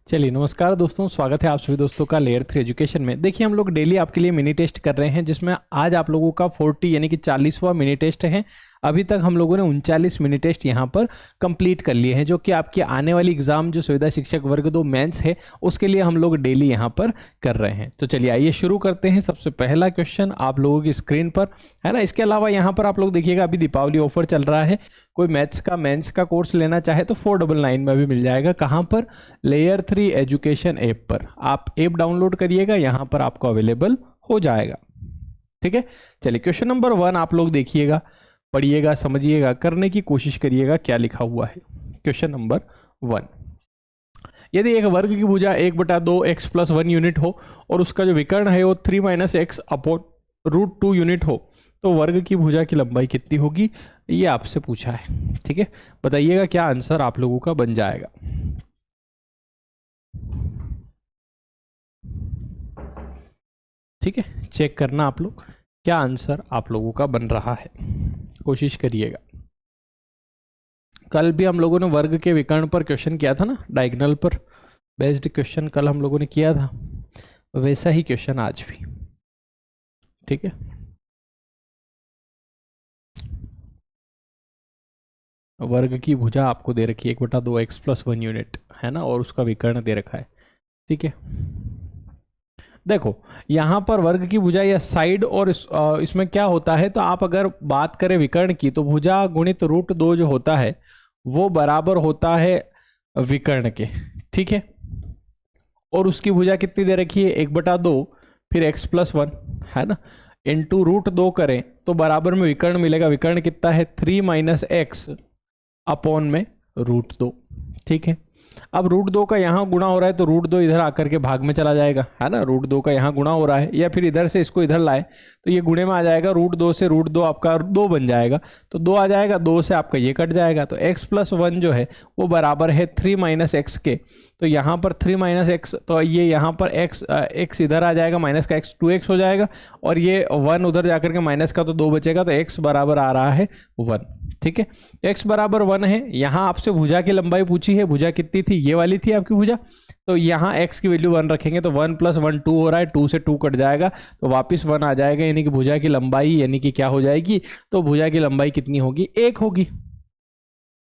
चलिए नमस्कार दोस्तों, स्वागत है आप सभी दोस्तों का लेयर 3 एजुकेशन में। देखिए हम लोग डेली आपके लिए मिनी टेस्ट कर रहे हैं, जिसमें आज आप लोगों का 40 यानी कि 40वां मिनी टेस्ट है। अभी तक हम लोगों ने 39 मिनी टेस्ट यहाँ पर कंप्लीट कर लिए हैं, जो कि आपकी आने वाली एग्जाम जो सुविधा शिक्षक वर्ग 2 मेंस है उसके लिए हम लोग डेली यहाँ पर कर रहे हैं। तो चलिए आइए शुरू करते हैं। सबसे पहला क्वेश्चन आप लोगों की स्क्रीन पर है ना। इसके अलावा यहाँ पर आप लोग देखिएगा, अभी दीपावली ऑफर चल रहा है। कोई मैथ्स का मेंस का कोर्स लेना चाहे तो 499 में भी मिल जाएगा। कहाँ पर? लेयर 3 एजुकेशन ऐप पर। आप ऐप डाउनलोड करिएगा, यहाँ पर आपको अवेलेबल हो जाएगा। ठीक है, चलिए क्वेश्चन नंबर 1 आप लोग देखिएगा, पढ़िएगा, समझिएगा, करने की कोशिश करिएगा क्या लिखा हुआ है। क्वेश्चन नंबर 1, यदि एक वर्ग की भुजा 1/2 x + 1 यूनिट हो और उसका जो विकर्ण है वो 3 - x / √2 यूनिट हो, तो वर्ग की भुजा की लंबाई कितनी होगी, ये आपसे पूछा है। ठीक है, बताइएगा क्या आंसर आप लोगों का बन जाएगा। ठीक है, चेक करना आप लोग क्या आंसर आप लोगों का बन रहा है, कोशिश करिएगा। कल भी हम लोगों ने वर्ग के विकर्ण पर क्वेश्चन किया था ना, डायगोनल पर बेस्ड क्वेश्चन कल हम लोगों ने किया था, वैसा ही क्वेश्चन आज भी। ठीक है, वर्ग की भुजा आपको दे रखी है 1/2 x + 1 यूनिट है ना, और उसका विकर्ण दे रखा है। ठीक है, देखो यहाँ पर वर्ग की भुजा या साइड और इसमें क्या होता है, तो आप अगर बात करें विकर्ण की तो भुजा गुणित √2 जो होता है वो बराबर होता है विकर्ण के। ठीक है, और उसकी भुजा कितनी दे रखी है 1/2 फिर x + 1 है ना, इंटू √2 करें तो बराबर में विकर्ण मिलेगा। विकर्ण कितना है 3 - x अपॉन में √2। ठीक है, अब √2 का यहाँ गुणा हो रहा है तो √2 इधर आकर के भाग में चला जाएगा है ना। √2 का यहाँ गुणा हो रहा है, या फिर इधर से इसको इधर लाए तो ये गुणे में आ जाएगा। √2 से √2 आपका 2 बन जाएगा, तो 2 आ जाएगा, 2 से आपका ये कट जाएगा। तो x + 1 जो है वो बराबर है 3 - x के। तो यहाँ पर 3 - x, तो ये यहाँ पर x इधर आ जाएगा, माइनस का x 2x हो जाएगा, और ये 1 उधर जाकर के माइनस का तो 2 बचेगा, तो x बराबर आ रहा है 1। ठीक है, x बराबर 1 है। यहाँ आपसे भुजा की लंबाई पूछी है, भुजा कितनी थी, ये वाली थी आपकी भुजा, तो यहाँ x की वैल्यू 1 रखेंगे तो 1 + 1 2 हो रहा है, 2 से 2 कट जाएगा तो वापस 1 आ जाएगा, यानी कि भुजा की लंबाई यानी कि क्या हो जाएगी, तो भुजा की लंबाई कितनी होगी, 1 होगी।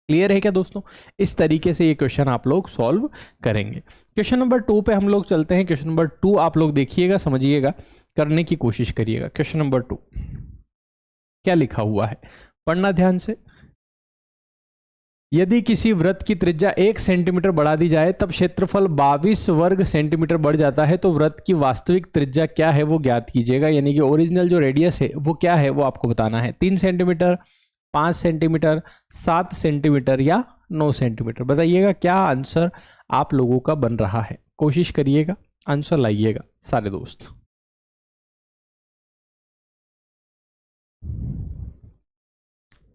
क्लियर है क्या दोस्तों? इस तरीके से ये क्वेश्चन आप लोग सॉल्व करेंगे। क्वेश्चन नंबर 2 पे हम लोग चलते हैं। क्वेश्चन नंबर 2 आप लोग देखिएगा, समझिएगा, करने की कोशिश करिएगा। क्वेश्चन नंबर 2 क्या लिखा हुआ है, पढ़ना ध्यान से। यदि किसी वृत्त की त्रिज्या 1 सेंटीमीटर बढ़ा दी जाए तब क्षेत्रफल 22 वर्ग सेंटीमीटर बढ़ जाता है, तो वृत्त की वास्तविक त्रिज्या क्या है वो ज्ञात कीजिएगा। यानी कि ओरिजिनल जो रेडियस है वो क्या है वो आपको बताना है। 3 सेंटीमीटर, 5 सेंटीमीटर, 7 सेंटीमीटर या 9 सेंटीमीटर। बताइएगा क्या आंसर आप लोगों का बन रहा है, कोशिश करिएगा, आंसर लाइएगा सारे दोस्त।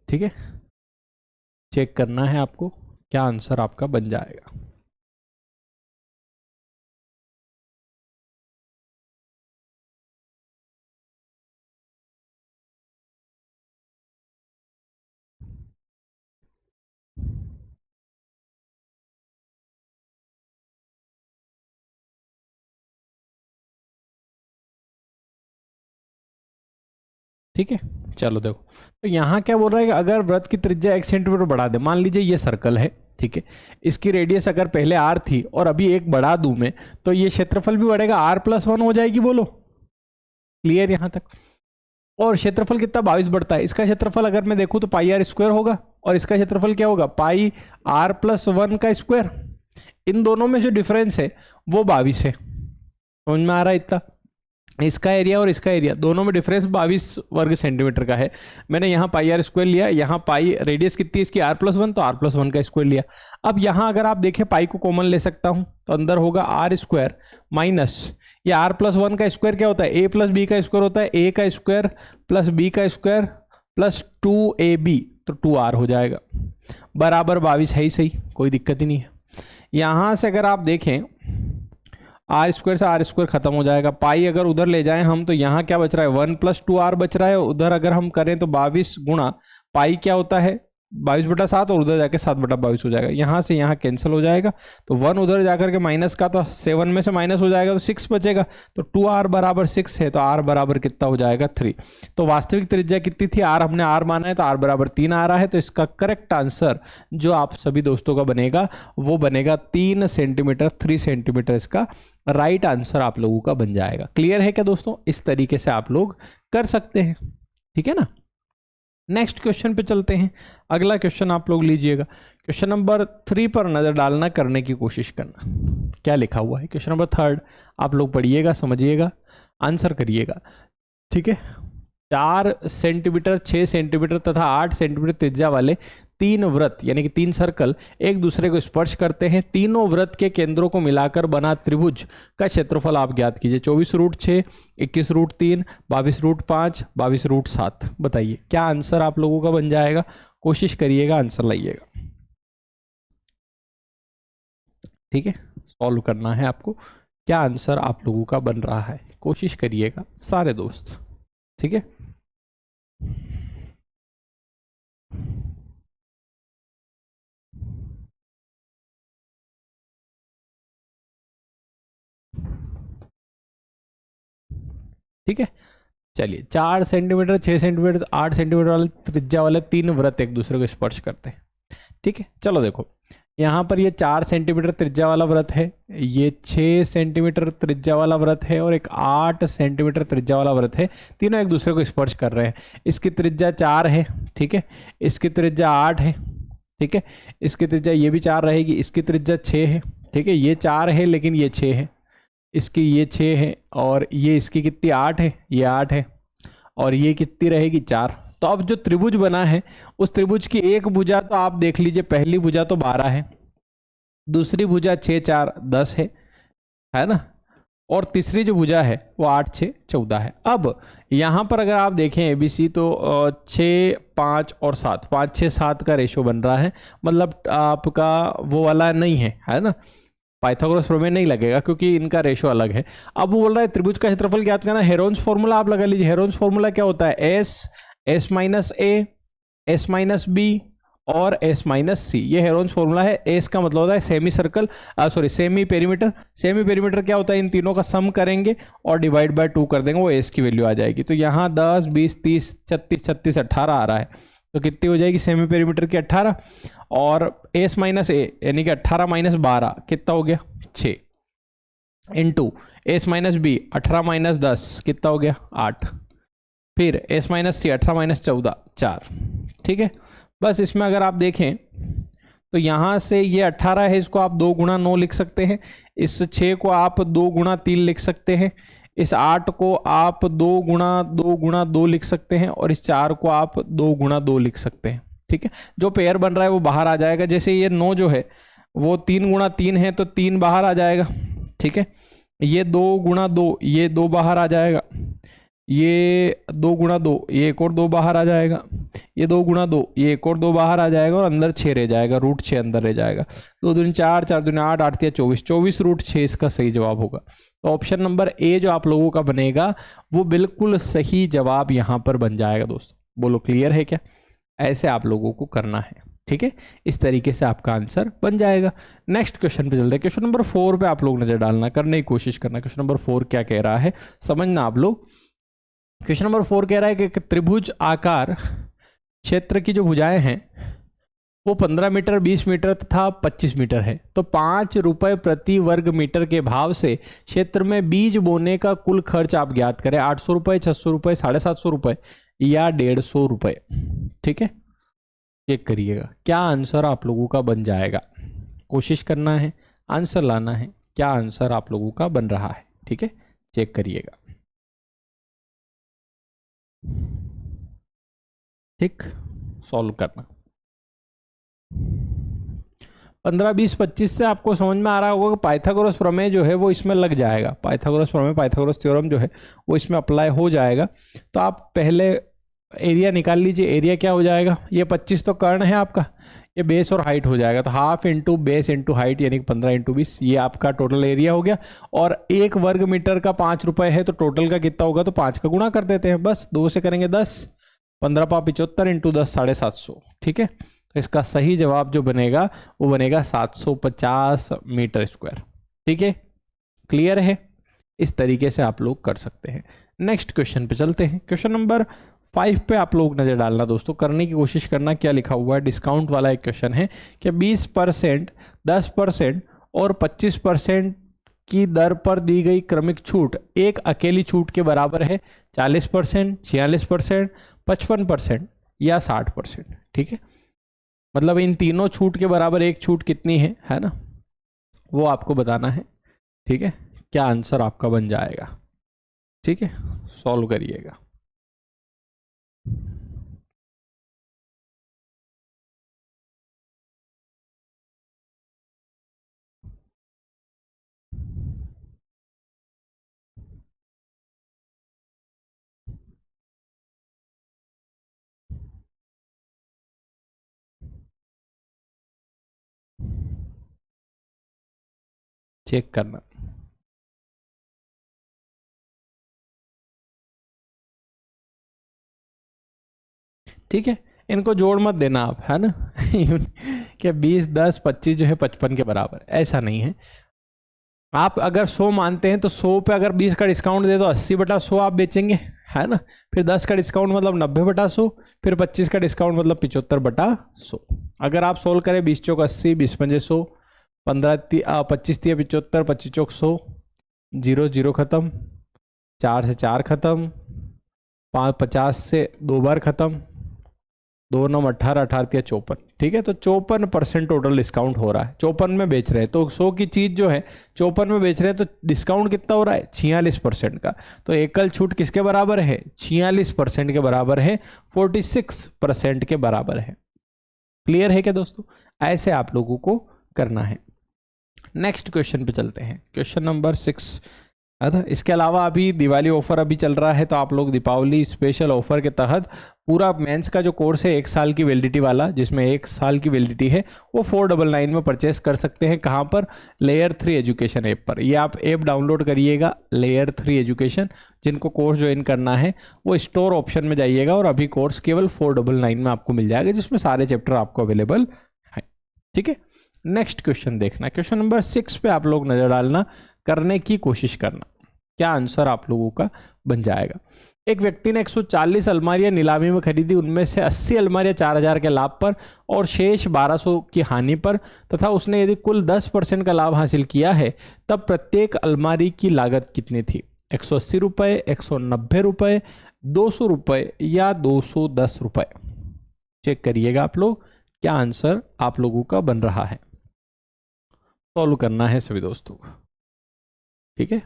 ठीक है, चेक करना है आपको क्या आंसर आपका बन जाएगा। ठीक है, चलो देखो, तो यहाँ क्या बोल रहा है कि अगर वृत्त की त्रिज्या 1 सेंटीमीटर बढ़ा दे, मान लीजिए ये सर्कल है, ठीक है, इसकी रेडियस अगर पहले r थी और अभी 1 बढ़ा दूं मैं, तो ये क्षेत्रफल भी बढ़ेगा, r + 1 हो जाएगी। बोलो क्लियर यहाँ तक? और क्षेत्रफल कितना 22 बढ़ता है, इसका क्षेत्रफल अगर मैं देखूं तो πr² होगा, और इसका क्षेत्रफल क्या होगा πr + 1 का स्क्वायर। इन दोनों में जो डिफरेंस है वो 22 है, समझ में आ रहा है? इतना इसका एरिया और इसका एरिया दोनों में डिफरेंस 22 वर्ग सेंटीमीटर का है। मैंने यहाँ πr² लिया, यहाँ पाई रेडियस कितनी इसकी r + 1, तो r + 1 का स्क्वायर लिया। अब यहाँ अगर आप देखें पाई को कॉमन ले सकता हूँ, तो अंदर होगा r² माइनस ये r + 1 का स्क्वायर क्या होता है, a + b का स्क्वायर होता है, a का स्क्वायर + b का स्क्वायर + 2ab, तो 2r हो जाएगा, बराबर 22 है ही सही, कोई दिक्कत ही नहीं है। यहाँ से अगर आप देखें r² से r² खत्म हो जाएगा, पाई अगर उधर ले जाएं हम तो यहाँ क्या बच रहा है 1 + 2r बच रहा है, उधर अगर हम करें तो 22 गुणा पाई क्या होता है 22/7 और उधर जाके 7/22 हो जाएगा। यहाँ से यहाँ कैंसिल हो जाएगा, तो 1 उधर जाकर के माइनस का, तो 7 में से माइनस हो जाएगा तो 6 बचेगा। तो 2r बराबर 6 है, तो r बराबर कितना हो जाएगा 3। तो वास्तविक त्रिज्या कितनी थी, r हमने r माना है, तो r बराबर 3 आ रहा है। तो इसका करेक्ट आंसर जो आप सभी दोस्तों का बनेगा वो बनेगा 3 सेंटीमीटर, 3 सेंटीमीटर इसका राइट आंसर आप लोगों का बन जाएगा। क्लियर है क्या दोस्तों? इस तरीके से आप लोग कर सकते हैं, ठीक है ना। नेक्स्ट क्वेश्चन पे चलते हैं। अगला क्वेश्चन आप लोग लीजिएगा, क्वेश्चन नंबर 3 पर नजर डालना, करने की कोशिश करना। क्या लिखा हुआ है क्वेश्चन नंबर 3, आप लोग पढ़िएगा, समझिएगा, आंसर करिएगा, ठीक है। 4 सेंटीमीटर, 6 सेंटीमीटर तथा 8 सेंटीमीटर त्रिज्या वाले 3 वृत्त यानी कि 3 सर्कल एक दूसरे को स्पर्श करते हैं। तीनों वृत्त के केंद्रों को मिलाकर बना त्रिभुज का क्षेत्रफल आप ज्ञात कीजिए। 24√6, 21√3, 22√5, 22√7। बताइए क्या आंसर आप लोगों का बन जाएगा? कोशिश करिएगा, आंसर लाइएगा, ठीक है। सॉल्व करना है आपको, क्या आंसर आप लोगों का बन रहा है, कोशिश करिएगा सारे दोस्त, ठीक है। ठीक है, चलिए 4 सेंटीमीटर, 6 सेंटीमीटर, 8 सेंटीमीटर वाले त्रिज्या वाले 3 वृत्त एक दूसरे को स्पर्श करते हैं, ठीक है। चलो देखो, यहाँ पर ये 4 सेंटीमीटर त्रिज्या वाला वृत्त है, ये 6 सेंटीमीटर त्रिज्या वाला वृत्त है और एक 8 सेंटीमीटर त्रिज्या वाला वृत्त है। तीनों एक दूसरे को स्पर्श कर रहे हैं। इसकी त्रिज्या 4 है, ठीक है, इसकी त्रिज्या 8 है, ठीक है, इसकी त्रिज्या ये भी 4 रहेगी, इसकी त्रिज्या 6 है, ठीक है, ये 4 है लेकिन ये 6 है, इसकी ये 6 है और ये इसकी कितनी 8 है, ये 8 है और ये कितनी रहेगी 4। तो अब जो त्रिभुज बना है उस त्रिभुज की एक भुजा तो आप देख लीजिए, पहली भुजा तो 12 है, दूसरी भुजा 6 4 10 है ना, और तीसरी जो भुजा है वो 8 6 14 है। अब यहाँ पर अगर आप देखें ABC तो 6 5 और 7, 5 6 7 का रेशो बन रहा है, मतलब आपका वो वाला नहीं है ना, पाइथागोरस प्रमेय नहीं लगेगा क्योंकि इनका रेशो अलग है। अब वो बोल रहा है त्रिभुज का क्षेत्रफल ज्ञात करना। हेरोन्स फॉर्मूला आप लगा लीजिए। हेरोन्स फॉर्मूला क्या होता है? S minus A, S minus B और S माइनस C। ये हेरोन्स फॉर्मूला है। S का मतलब होता है semi circle, semi perimeter. Semi perimeter क्या होता है? इन तीनों का सम करेंगे और डिवाइड बाय 2 कर देंगे, वो S की वैल्यू आ जाएगी। तो यहाँ 10 20 30 36 36 18 आ रहा है, तो कितनी हो जाएगी सेमी पेरीमीटर की? 18। और S माइनस A यानी कि 18 माइनस 12 कितना हो गया? 6 into S minus B 18 minus 10 कितना हो गया? 8। फिर S माइनस C 18 माइनस 14 4। ठीक है, बस इसमें अगर आप देखें तो यहाँ से ये 18 है, इसको आप 2 गुणा 9 लिख सकते हैं, इस 6 को आप 2 गुणा 3 लिख सकते हैं, इस 8 को आप 2 गुणा 2 लिख सकते हैं और इस 4 को आप 2 गुणा 2 लिख सकते हैं। ठीक है, जो पेयर बन रहा है वो बाहर आ जाएगा। जैसे ये 9 जो है वो 3 गुणा 3 है तो 3 बाहर आ जाएगा। ठीक है, ये 2 गुणा 2, ये 2 बाहर आ जाएगा, ये 2 गुणा 2, ये एक और 2 बाहर आ जाएगा, ये 2 गुणा 2, ये एक और 2 बाहर आ जाएगा और अंदर 6 रह जाएगा, रूट 6 अंदर रह जाएगा। 2 दूनी 4, 4 दूनी 8, 8 तिया 24, 24 रूट 6 इसका सही जवाब होगा। तो ऑप्शन नंबर ए जो आप लोगों का बनेगा वो बिल्कुल सही जवाब यहाँ पर बन जाएगा। दोस्तों बोलो क्लियर है क्या? ऐसे आप लोगों को करना है। ठीक है, इस तरीके से आपका आंसर बन जाएगा। नेक्स्ट क्वेश्चन पे चलते हैं। क्वेश्चन नंबर 4 पे आप लोग नजर डालना, करने की कोशिश करना। क्वेश्चन नंबर 4 क्या कह रहा है समझना आप लोग। क्वेश्चन नंबर 4 कह रहा है कि त्रिभुज आकार क्षेत्र की जो भुजाएं हैं वो 15 मीटर, 20 मीटर तथा 25 मीटर है। तो 5 रुपए प्रति वर्ग मीटर के भाव से क्षेत्र में बीज बोने का कुल खर्च आप ज्ञात करें। 800 रुपए, 600 रुपए, 750 रुपए या 150 रुपए। ठीक है, चेक करिएगा क्या आंसर आप लोगों का बन जाएगा। कोशिश करना है, आंसर लाना है, क्या आंसर आप लोगों का बन रहा है। ठीक है, चेक करिएगा। ठीक, सॉल्व करना। 15 20 25 से आपको समझ में आ रहा होगा कि पाइथागोरस प्रमेय जो है वो इसमें लग जाएगा। पाइथागोरस प्रमेय, पाइथागोरस थ्योरम जो है वो इसमें अप्लाई हो जाएगा। तो आप पहले एरिया निकाल लीजिए। एरिया क्या हो जाएगा? ये 25 तो कर्ण है आपका, ये बेस और हाइट हो जाएगा। तो half into base into height यानी कि 15 इंटू 20, ये आपका टोटल एरिया हो गया। और 1 वर्ग मीटर का 5 रुपए है तो टोटल का कितना होगा? तो 5 का गुणा कर देते हैं, बस 2 से करेंगे 10, 15 5 75 इंटू 10 750। ठीक है, तो इसका सही जवाब जो बनेगा वो बनेगा 750 मीटर स्क्वायर। ठीक है, क्लियर है? इस तरीके से आप लोग कर सकते हैं। नेक्स्ट क्वेश्चन पे चलते हैं। क्वेश्चन नंबर 5 पे आप लोग नजर डालना दोस्तों, करने की कोशिश करना। क्या लिखा हुआ है? डिस्काउंट वाला एक क्वेश्चन है कि 20%, 10% और 25% की दर पर दी गई क्रमिक छूट एक अकेली छूट के बराबर है 40%, 46%, 55% या 60%। ठीक है, मतलब इन तीनों छूट के बराबर एक छूट कितनी है ना, वो आपको बताना है। ठीक है, क्या आंसर आपका बन जाएगा? ठीक है, सॉल्व करिएगा। चेक करना। ठीक है, इनको जोड़ मत देना आप, है ना कि 20, 10, 25 जो है 55 के बराबर, ऐसा नहीं है। आप अगर 100 मानते हैं तो 100 पे अगर 20 का डिस्काउंट दे दो 80/100 आप बेचेंगे, है ना। फिर 10 का डिस्काउंट मतलब 90/100, फिर 25 का डिस्काउंट मतलब 75/100। अगर आप सोल्व करें 20 चौक 80, 20 पंजे 100, 25 तिया 75, 25 चौक 100, 0 0 खत्म, 4 से 4 खत्म, 50 से 2 बार खत्म, 2 9 18, 18 तिया 54। ठीक है, तो 54% टोटल डिस्काउंट हो रहा है। 54 में बेच रहे हैं तो 100 की चीज जो है 54 में बेच रहे हैं, तो डिस्काउंट कितना हो रहा है? 46% का। तो एकल छूट किसके बराबर है? 46% के बराबर है, 46% के बराबर है। क्लियर है क्या दोस्तों? ऐसे आप लोगों को करना है। नेक्स्ट क्वेश्चन पे चलते हैं, क्वेश्चन नंबर 6। इसके अलावा अभी दिवाली ऑफर अभी चल रहा है, तो आप लोग दीपावली स्पेशल ऑफर के तहत पूरा मेंस का जो कोर्स है 1 साल की वैलिडिटी वाला, जिसमें 1 साल की वैलिडिटी है, वो 499 में परचेस कर सकते हैं। कहाँ पर? लेयर 3 एजुकेशन ऐप पर। ये आप ऐप डाउनलोड करिएगा, लेयर 3 एजुकेशन। जिनको कोर्स ज्वाइन करना है वो स्टोर ऑप्शन में जाइएगा और अभी कोर्स केवल 499 में आपको मिल जाएगा, जिसमें सारे चैप्टर आपको अवेलेबल है। ठीक है, नेक्स्ट क्वेश्चन देखना। क्वेश्चन नंबर 6 पे आप लोग नजर डालना, करने की कोशिश करना। क्या आंसर आप लोगों का बन जाएगा? एक व्यक्ति ने 140 अलमारियां नीलामी में खरीदी, उनमें से 80 अलमारियां 4000 के लाभ पर और शेष 1200 की हानि पर, तथा उसने यदि कुल 10% का लाभ हासिल किया है, तब प्रत्येक अलमारी की लागत कितनी थी? 180 रुपए, 190 रुपए, 200 रुपए या 210 रुपए? चेक करिएगा आप लोग, क्या आंसर आप लोगों का बन रहा है। सॉल्व करना है सभी दोस्तों को। ठीक है,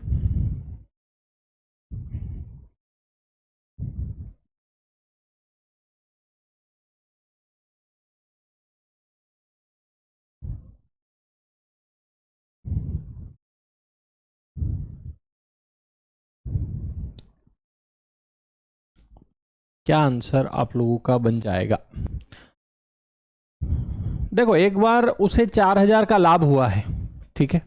क्या आंसर आप लोगों का बन जाएगा? देखो, एक बार उसे 4000 का लाभ हुआ है। ठीक है,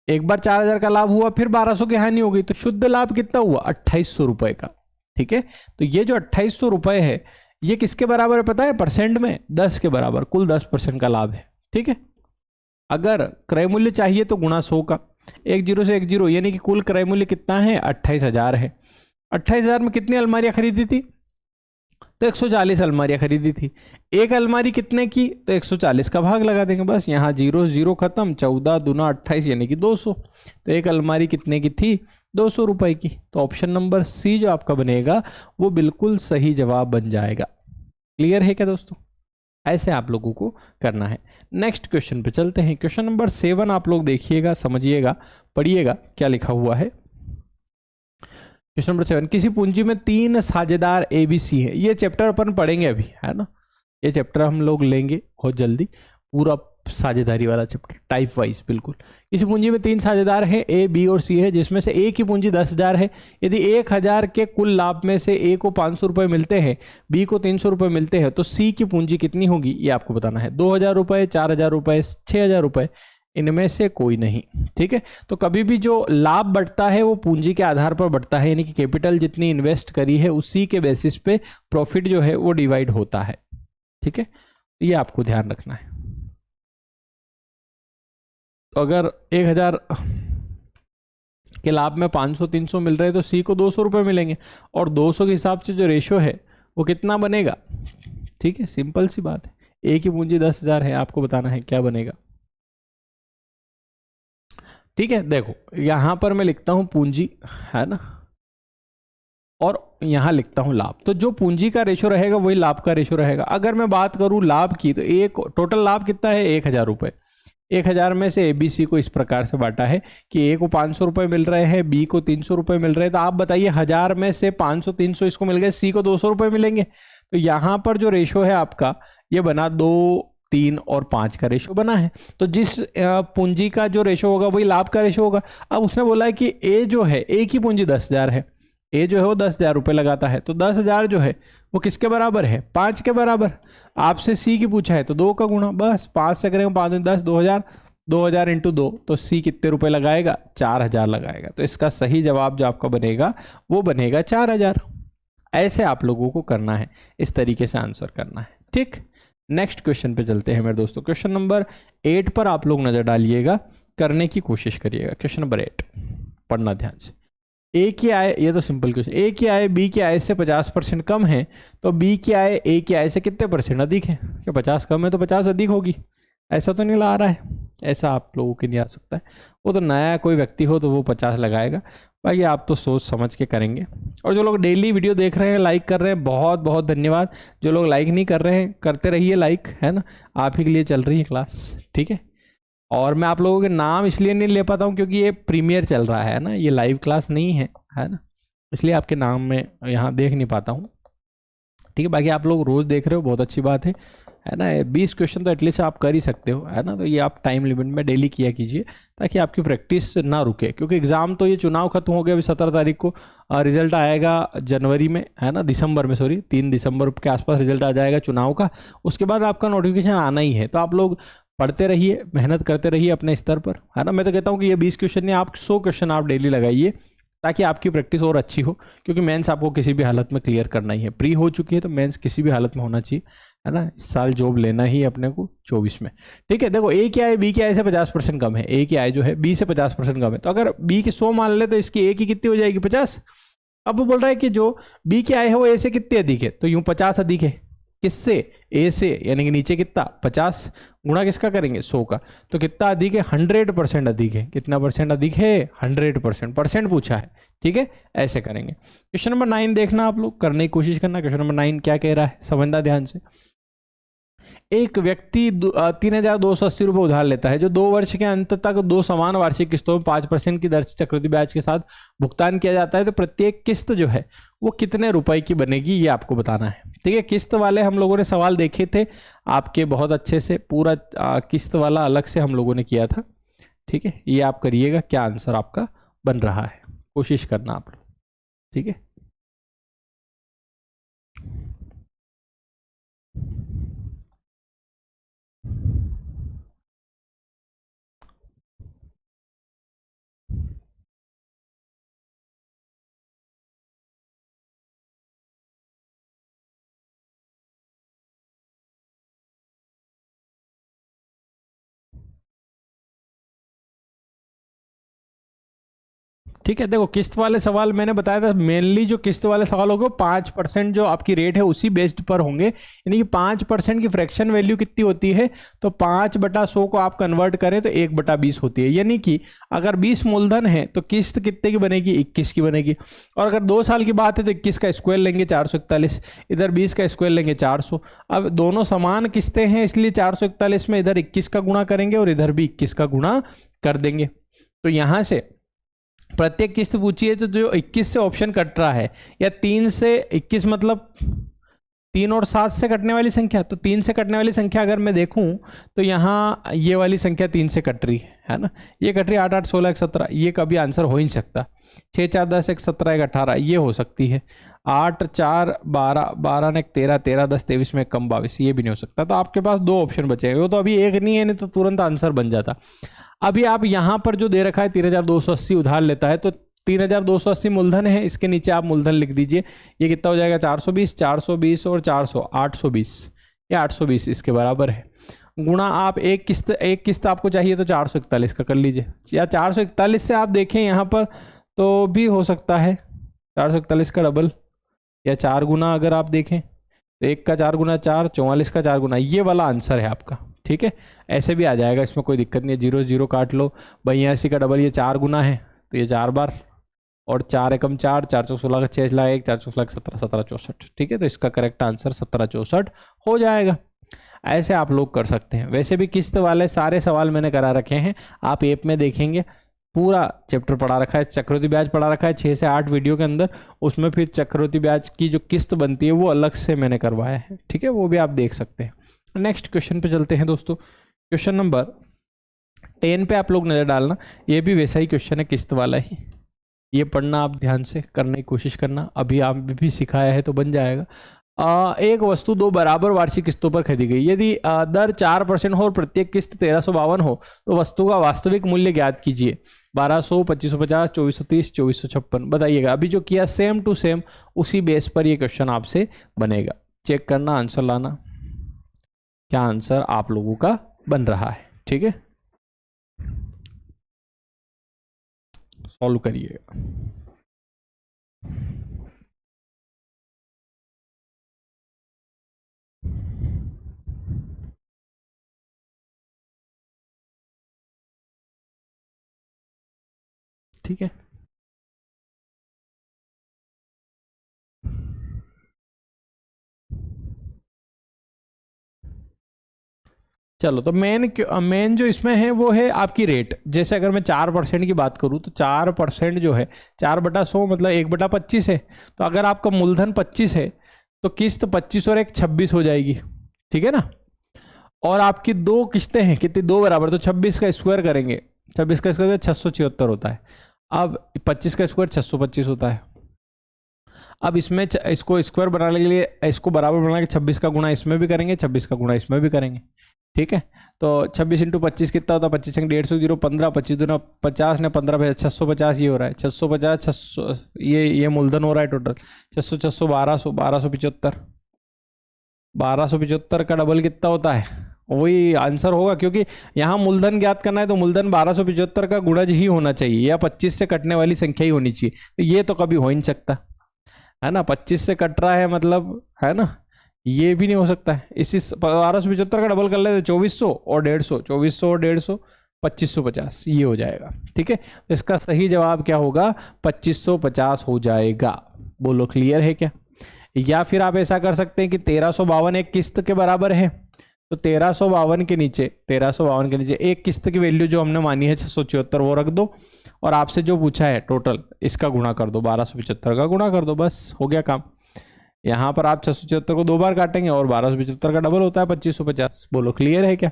एक बार 4000 का लाभ हुआ, फिर 1200 की हानि हो गई, तो शुद्ध लाभ कितना हुआ? 2800 रुपए का। ठीक है, तो ये जो 2800 रुपए है, ये किसके बराबर है पता है? परसेंट में 10 के बराबर, कुल 10% का लाभ है। ठीक है, अगर क्रय मूल्य चाहिए तो गुणा 100 का, 10 से 10, यानी कि कुल क्रय मूल्य कितना है? 28,000 है। 28,000 में कितनी अलमारियां खरीदी थी? तो 140 अलमारियां खरीदी थी। एक अलमारी कितने की? तो 140 का भाग लगा देंगे बस, यहाँ 0 0 खत्म, 14 दूना 28 यानी कि 200। तो एक अलमारी कितने की थी? 200 रुपए की। तो ऑप्शन नंबर सी जो आपका बनेगा वो बिल्कुल सही जवाब बन जाएगा। क्लियर है क्या दोस्तों? ऐसे आप लोगों को करना है। नेक्स्ट क्वेश्चन पे चलते हैं। क्वेश्चन नंबर 7 आप लोग देखिएगा, समझिएगा, पढ़िएगा क्या लिखा हुआ है। क्वेश्चन नंबर 7, किसी पूंजी में 3 साझेदार ABC है। ये चैप्टर अपन पढ़ेंगे अभी, है ना। ये चैप्टर हम लोग लेंगे बहुत जल्दी, पूरा साझेदारी वाला चैप्टर टाइप वाइज बिल्कुल। किसी पूंजी में 3 साझेदार हैं, A, B और C है, जिसमें से A की पूंजी 10,000 है। यदि 1000 के कुल लाभ में से A को 500 रुपये मिलते हैं, B को 300 रुपये मिलते हैं, तो C की पूंजी कितनी होगी? ये आपको बताना है। 2000 रुपये, 4000 रुपये, 6000 रुपये, इनमें से कोई नहीं। ठीक है, तो कभी भी जो लाभ बढ़ता है वो पूंजी के आधार पर बढ़ता है, यानी कि कैपिटल जितनी इन्वेस्ट करी है उसी के बेसिस पे प्रॉफिट जो है वो डिवाइड होता है। ठीक है, ये आपको ध्यान रखना है। तो अगर 1000 के लाभ में 500-300 मिल रहे हैं तो सी को 200 रुपये मिलेंगे, और 200 के हिसाब से जो रेशो है वो कितना बनेगा। ठीक है, सिंपल सी बात है। ए की पूंजी 10,000 है, आपको बताना है क्या बनेगा। ठीक है, देखो यहां पर मैं लिखता हूं पूंजी, है ना, और यहां लिखता हूं लाभ। तो जो पूंजी का रेशो रहेगा वही लाभ का रेशो रहेगा। अगर मैं बात करूं लाभ की, तो एक टोटल लाभ कितना है, 1000 रुपये। 1000 में से ABC को इस प्रकार से बांटा है कि ए को 500 रुपये मिल रहे हैं, बी को 300 रुपये मिल रहे हैं। तो आप बताइए 1000 में से 500 300 इसको मिल गए, सी को 200 रुपये मिलेंगे। तो यहाँ पर जो रेशो है आपका ये बना 2, 3 और 5 का रेशो बना है। तो जिस पूंजी का जो रेशो होगा वही लाभ का रेशो होगा। अब उसने बोला है कि ए जो है, ए की पूंजी 10,000 है, ए जो है वो 10,000 रुपये लगाता है। तो 10,000 जो है वो किसके बराबर है, 5 के बराबर। आपसे सी की पूछा है तो 2 का गुणा, बस 5 से करेंगे 5 10, 2000, 2000 इंटू 2, तो सी कितने रुपए लगाएगा, 4000 लगाएगा। तो इसका सही जवाब जो आपका बनेगा वो बनेगा 4000। ऐसे आप लोगों को करना है, इस तरीके से आंसर करना है। ठीक, नेक्स्ट क्वेश्चन पे चलते हैं मेरे दोस्तों। क्वेश्चन नंबर 8 पर आप लोग नजर डालिएगा, करने की कोशिश करिएगा। क्वेश्चन नंबर 8 पढ़ना ध्यान से। ए की आय, ये तो सिंपल क्वेश्चन, ए की आय बी की आय से 50% कम है, तो बी की आय ए की आय से कितने परसेंट अधिक है। क्या 50 कम है तो 50 अधिक होगी, ऐसा तो नहीं ला रहा है, ऐसा आप लोगों के नहीं आ सकता है। वो तो नया कोई व्यक्ति हो तो वो 50 लगाएगा, बाकी आप तो सोच समझ के करेंगे। और जो लोग डेली वीडियो देख रहे हैं, लाइक कर रहे हैं, बहुत बहुत धन्यवाद। जो लोग लाइक नहीं कर रहे हैं, करते रहिए लाइक, है ना, आप ही के लिए चल रही है क्लास। ठीक है, और मैं आप लोगों के नाम इसलिए नहीं ले पाता हूँ क्योंकि ये प्रीमियर चल रहा है ना, ये लाइव क्लास नहीं है, है ना, इसलिए आपके नाम में यहाँ देख नहीं पाता हूँ। ठीक है, बाकी आप लोग रोज़ देख रहे हो, बहुत अच्छी बात है ना। 20 क्वेश्चन तो एटलीस्ट आप कर ही सकते हो, है ना। तो ये आप टाइम लिमिट में डेली किया कीजिए ताकि आपकी प्रैक्टिस ना रुके, क्योंकि एग्ज़ाम तो ये चुनाव खत्म हो गया, अभी 17 तारीख को रिजल्ट आएगा जनवरी में, है ना, दिसंबर में, सॉरी 3 दिसंबर के आसपास रिजल्ट आ जाएगा चुनाव का। उसके बाद आपका नोटिफिकेशन आना ही है। तो आप लोग पढ़ते रहिए, मेहनत करते रहिए अपने स्तर पर, है ना। मैं तो कहता हूँ कि ये 20 क्वेश्चन नहीं, आप 100 क्वेश्चन आप डेली लगाइए ताकि आपकी प्रैक्टिस और अच्छी हो, क्योंकि मेंस आपको किसी भी हालत में क्लियर करना ही है। प्री हो चुकी है तो मेंस किसी भी हालत में होना चाहिए, है ना। इस साल जॉब लेना ही अपने को 24 में। ठीक है, देखो ए की आय बी की आय से 50% कम है, ए की आय जो है बी से 50% कम है। तो अगर बी की 100 मान ले तो इसकी ए की कितनी हो जाएगी, 50। अब वो बोल रहा है कि जो बी की आय है वो ए से कितनी अधिक है, तो यूं 50 अधिक है, किससे, ए से, यानी कि नीचे कितना 50 गुणा किसका करेंगे, 100 का। तो कितना अधिक है, 100% अधिक है। कितना परसेंट अधिक है, 100%, परसेंट पूछा है। ठीक है, ऐसे करेंगे। क्वेश्चन नंबर 9 देखना, आप लोग करने की कोशिश करना। क्वेश्चन नंबर 9 क्या कह रहा है, समझना ध्यान से। एक व्यक्ति 3,280 रुपये उधार लेता है, जो 2 वर्ष के अंत तक 2 समान वार्षिक किस्तों में 5% की दर से चक्रवृद्धि ब्याज के साथ भुगतान किया जाता है। तो प्रत्येक किस्त जो है वो कितने रुपए की बनेगी, ये आपको बताना है। ठीक है, किस्त वाले हम लोगों ने सवाल देखे थे आपके बहुत अच्छे से, पूरा किस्त वाला अलग से हम लोगों ने किया था। ठीक है, ये आप करिएगा, क्या आंसर आपका बन रहा है, कोशिश करना आप लोग। ठीक है, ठीक है। देखो किस्त वाले सवाल मैंने बताया था, मेनली जो किस्त वाले सवाल होंगे 5% जो आपकी रेट है उसी बेस्ड पर होंगे। यानी कि 5% की फ्रैक्शन वैल्यू कितनी होती है, तो 5/100 को आप कन्वर्ट करें तो 1/20 होती है। यानी कि अगर 20 मूलधन है तो किस्त कितने की बनेगी, 21 की बनेगी। और अगर 2 साल की बात है तो 21 का स्क्वायर लेंगे 441, इधर 20 का स्क्वायर लेंगे 400। अब दोनों समान किस्तें हैं इसलिए 441 में इधर 21 का गुणा करेंगे और इधर भी 21 का गुणा कर देंगे। तो यहां से प्रत्येक किस्त पूछी है तो जो 21 से ऑप्शन कट रहा है, या 3 से 21 मतलब 3 और 7 से कटने वाली संख्या, तो 3 से कटने वाली संख्या अगर मैं देखूं तो यहाँ ये वाली संख्या 3 से कट रही है ना, ये कट रही है 8 8 16 1 17, ये कभी आंसर हो ही नहीं सकता। 6 4 10 1 17 1 18 ये हो सकती है। 8 4 12 12 ने 13 13 10 23 में कम 22 ये भी नहीं हो सकता। तो आपके पास 2 ऑप्शन बचे, वो तो अभी एक नहीं है, नहीं तो तुरंत आंसर बन जाता। अभी आप यहाँ पर जो दे रखा है 3,280 उधार लेता है, तो 3,280 मूलधन है, इसके नीचे आप मूलधन लिख दीजिए। ये कितना हो जाएगा 420 420 और 400 820, ये 820 इसके बराबर है, गुणा आप एक किस्त आपको चाहिए तो 441 का कर लीजिए, या 441 से आप देखें यहाँ पर तो भी हो सकता है 441 का डबल, या 4 गुना अगर आप देखें तो 1 का 4 गुना 4, 44 का 4 गुना, ये वाला आंसर है आपका। ठीक है, ऐसे भी आ जाएगा, इसमें कोई दिक्कत नहीं है। 0 0 काट लो, 82 का डबल ये 4 गुना है तो ये 4 बार, और 4 एकम 4, 4 चौक 16 का 6 लाख 1, 4 चौक 17, 17 64। ठीक है, तो इसका करेक्ट आंसर 17 64 हो जाएगा। ऐसे आप लोग कर सकते हैं। वैसे भी किस्त वाले सारे सवाल मैंने करा रखे हैं, आप ऐप में देखेंगे पूरा चैप्टर पढ़ा रखा है, चक्रवृद्धि ब्याज पढ़ा रखा है 6 से 8 वीडियो के अंदर, उसमें फिर चक्रवृद्धि ब्याज की जो किस्त बनती है वो अलग से मैंने करवाया है। ठीक है, वो भी आप देख सकते हैं। नेक्स्ट क्वेश्चन पे चलते हैं दोस्तों। क्वेश्चन नंबर 10 पे आप लोग नज़र डालना, ये भी वैसा ही क्वेश्चन है, किस्त वाला ही। ये पढ़ना आप ध्यान से करने की कोशिश करना, अभी आप भी सिखाया है तो बन जाएगा। एक वस्तु 2 बराबर वार्षिक किस्तों पर खरीदी गई, यदि दर 4% हो और प्रत्येक किस्त 1352 हो तो वस्तु का वास्तविक मूल्य ज्ञात कीजिए। 1200, 2550, 2430, 2456 बताइएगा। अभी जो किया सेम टू सेम उसी बेस पर ये क्वेश्चन आपसे बनेगा। चेक करना, आंसर लाना, क्या आंसर आप लोगों का बन रहा है। ठीक है, सॉल्व करिएगा। ठीक है, चलो तो मेन जो इसमें है वो है आपकी रेट। जैसे अगर मैं 4% की बात करूँ तो 4% जो है 4/100 मतलब 1/25 है। तो अगर आपका मूलधन 25 है तो किस्त 25 और 1 26 हो जाएगी। ठीक है ना, और आपकी 2 किस्तें हैं, कितनी, 2 बराबर, तो 26 का स्क्वायर करेंगे, 26 का स्क्वायर 676 होता है। अब 25 का स्क्वायर 625 होता है। अब इसमें इसको स्क्वायर बनाने के लिए, इसको बराबर बनाने के 26 का गुणा इसमें भी करेंगे, 26 का गुणा इसमें भी करेंगे। ठीक है, तो 26 × 25 कितना होता है, 25 × 150, 0 15, 25 दूना 50 ने 15 650 ये हो रहा है, 650 600 ये मूलधन हो रहा है टोटल, 600 600 1200 1275, 1275 का डबल कितना होता है, वही आंसर होगा। क्योंकि यहाँ मूलधन ज्ञात करना है तो मूलधन 1275 का गुणज ही होना चाहिए, या 25 से कटने वाली संख्या ही होनी चाहिए। तो ये तो कभी हो ही नहीं सकता है ना, 25 से कट रहा है मतलब, है ना, ये भी नहीं हो सकता है। इसी 1275 का डबल कर लेते 2400 और 150, 2400 और 150 2550 ये हो जाएगा। ठीक है, तो इसका सही जवाब क्या होगा, 2550 हो जाएगा। बोलो क्लियर है क्या। या फिर आप ऐसा कर सकते हैं कि 1352 एक किस्त के बराबर है, तो 1352 के नीचे एक किस्त की वैल्यू जो हमने मानी है 674 वो रख दो, और आपसे जो पूछा है टोटल इसका गुणा कर दो, 1275 का गुणा कर दो, बस हो गया काम। यहाँ पर आप 674 को 2 बार काटेंगे और 1275 का डबल होता है 2550। बोलो क्लियर है क्या।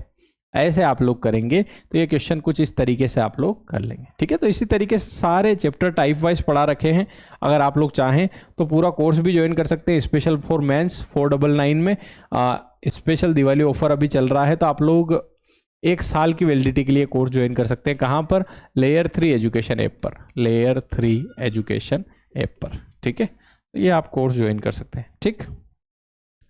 ऐसे आप लोग करेंगे तो ये क्वेश्चन कुछ इस तरीके से आप लोग कर लेंगे। ठीक है, तो इसी तरीके से सारे चैप्टर टाइप वाइज पढ़ा रखे हैं। अगर आप लोग चाहें तो पूरा कोर्स भी ज्वाइन कर सकते हैं, स्पेशल फॉर मेंस 499 में स्पेशल दिवाली ऑफर अभी चल रहा है, तो आप लोग 1 साल की वैलिडिटी के लिए कोर्स ज्वाइन कर सकते हैं। कहाँ पर, लेयर 3 एजुकेशन ऐप पर, लेयर 3 एजुकेशन ऐप पर। ठीक है, तो ये आप कोर्स ज्वाइन कर सकते हैं। ठीक,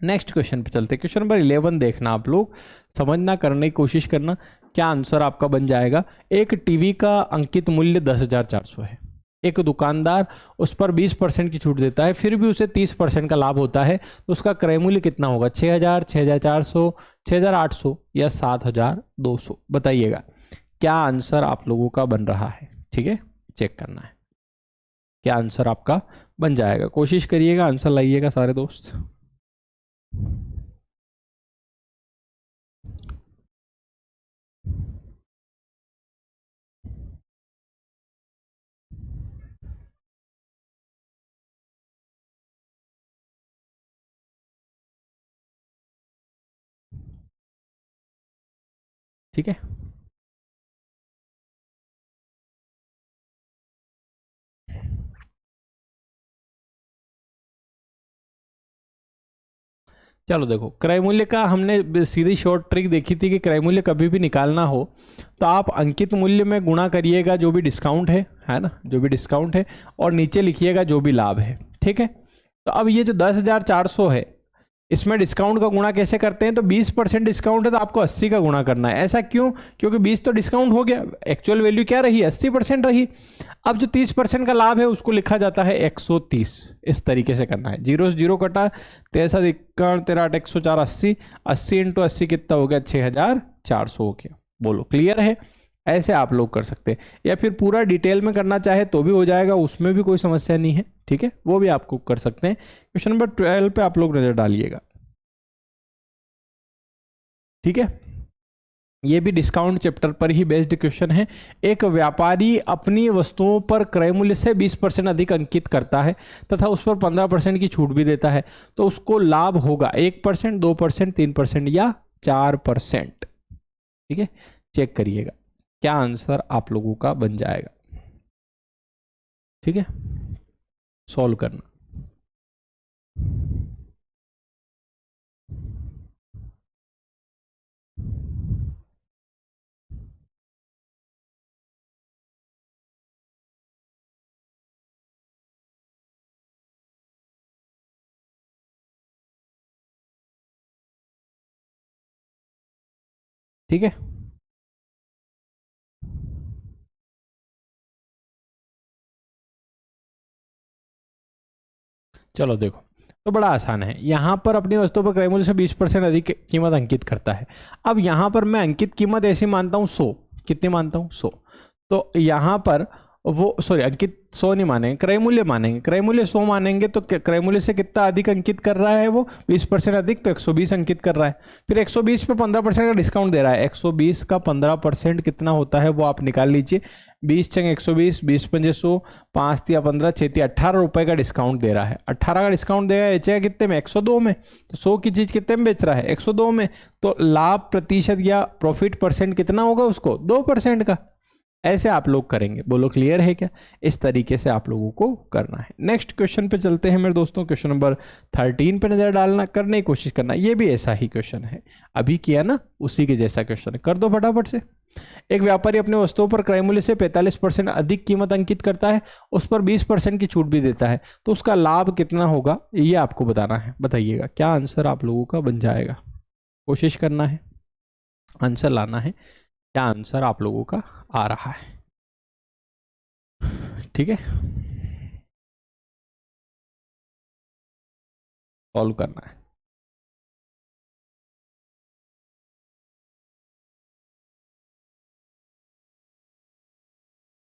नेक्स्ट क्वेश्चन पे चलते हैं। क्वेश्चन नंबर 11 देखना, आप लोग समझना, करने की कोशिश करना, क्या आंसर आपका बन जाएगा। एक टीवी का अंकित मूल्य 10,400 है, एक दुकानदार उस पर 20% की छूट देता है, फिर भी उसे 30% का लाभ होता है, तो उसका क्रय मूल्य कितना होगा, 6,000, 6,400, 6,800 या 7,200 बताइएगा। क्या आंसर आप लोगों का बन रहा है। ठीक है, चेक करना है क्या आंसर आपका बन जाएगा। कोशिश करिएगा, आंसर लाइएगा सारे दोस्त। ठीक है, चलो देखो, क्रय मूल्य का हमने सीधी शॉर्ट ट्रिक देखी थी कि क्रय मूल्य कभी भी निकालना हो तो आप अंकित मूल्य में गुणा करिएगा जो भी डिस्काउंट है ना, जो भी डिस्काउंट है, और नीचे लिखिएगा जो भी लाभ है। ठीक है, तो अब ये जो 10,400 है इसमें डिस्काउंट का गुणा कैसे करते हैं, तो 20% डिस्काउंट है तो आपको 80 का गुणा करना है। ऐसा क्यों, क्योंकि 20 तो डिस्काउंट हो गया, एक्चुअल वैल्यू क्या रही, 80% रही। अब जो 30% का लाभ है उसको लिखा जाता है 130, इस तरीके से करना है। जीरो से जीरो कटा, 63 51 13 8 104 80, 80 इंटू 80 कितना हो गया, 6400 हो गया। बोलो क्लियर है। ऐसे आप लोग कर सकते हैं, या फिर पूरा डिटेल में करना चाहे तो भी हो जाएगा, उसमें भी कोई समस्या नहीं है, ठीक है, वो भी आपको कर सकते हैं। क्वेश्चन नंबर 12 पे आप लोग नजर डालिएगा, ठीक है। ये भी डिस्काउंट चैप्टर पर ही बेस्ड क्वेश्चन है। एक व्यापारी अपनी वस्तुओं पर क्रय मूल्य से 20% अधिक अंकित करता है तथा उस पर 15% की छूट भी देता है, तो उसको लाभ होगा 1%, 2%, 3% या 4%, ठीक है। चेक करिएगा क्या आंसर आप लोगों का बन जाएगा, ठीक है, सॉल्व करना। ठीक है, चलो देखो, तो बड़ा आसान है। यहां पर अपनी वस्तु पर क्रय मूल्य से 20% अधिक कीमत अंकित करता है। अब यहां पर मैं अंकित कीमत ऐसी मानता हूं 100, कितनी मानता हूं 100, तो यहां पर वो सॉरी अंकित 100 नहीं मानेंगे, क्रय मूल्य मानेंगे। क्रय मूल्य 100 मानेंगे तो क्रय मूल्य से कितना अधिक अंकित कर रहा है वो, 20% अधिक, तो 120 अंकित कर रहा है। फिर 120 पे 15% का डिस्काउंट दे रहा है, 120 का 15% कितना होता है वो आप निकाल लीजिए। 20 चंग 120, 20 पंजे 100, 5 तिया 15, 6 तिया 18 रुपए का डिस्काउंट दे रहा है। 18 का डिस्काउंट देगा, बेचेगा कितने में, 102 में। तो 100 की चीज कितने में बेच रहा है, 102 में। तो लाभ प्रतिशत या प्रॉफिट परसेंट कितना होगा उसको, 2% का। ऐसे आप लोग करेंगे, बोलो क्लियर है क्या। इस तरीके से आप लोगों को करना है। नेक्स्ट क्वेश्चन पे चलते हैं मेरे दोस्तों, क्वेश्चन नंबर 13 पे नजर डालना, करने की कोशिश करना। ये भी ऐसा ही क्वेश्चन है, अभी किया ना उसी के जैसा क्वेश्चन है, कर दो फटाफट से। एक व्यापारी अपने वस्तुओं पर क्रय मूल्य से 45% अधिक कीमत अंकित करता है, उस पर 20% की छूट भी देता है, तो उसका लाभ कितना होगा ये आपको बताना है। बताइएगा क्या आंसर आप लोगों का बन जाएगा, कोशिश करना है, आंसर लाना है, क्या आंसर आप लोगों का आ रहा है, ठीक है, सॉल्व करना है।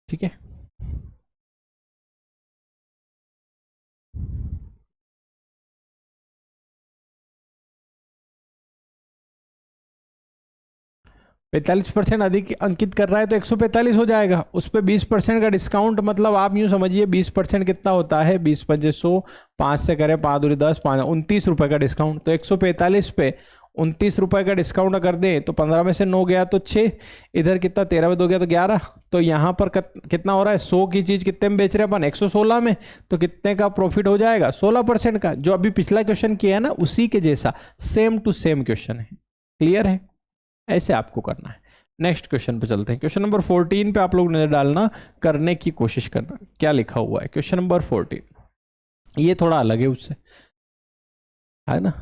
ठीक है, 45% अधिक अंकित कर रहा है तो 145 हो जाएगा। उस पर 20% का डिस्काउंट, मतलब आप यूं समझिए 20% कितना होता है, 20 पंजे 100, 5 से करें 5 दूरी 10, 5 29 रुपए का डिस्काउंट। तो 145 पे 29 रुपए का डिस्काउंट अगर दें तो 15 में से 9 गया तो 6, इधर कितना 13 में 2 गया तो 11। तो यहाँ पर कितना हो रहा है, 100 की चीज कितने में बेच रहे हैं अपन, 116 में। तो कितने का प्रॉफिट हो जाएगा, 16% का। जो अभी पिछला क्वेश्चन किया है ना उसी के जैसा सेम टू सेम क्वेश्चन है। क्लियर है, ऐसे आपको करना है। नेक्स्ट क्वेश्चन पे चलते हैं। क्वेश्चन नंबर 14 पे आप लोग नजर डालना, करने की कोशिश करना क्या लिखा हुआ है। क्वेश्चन नंबर 14 ये थोड़ा अलग है उससे, है ना।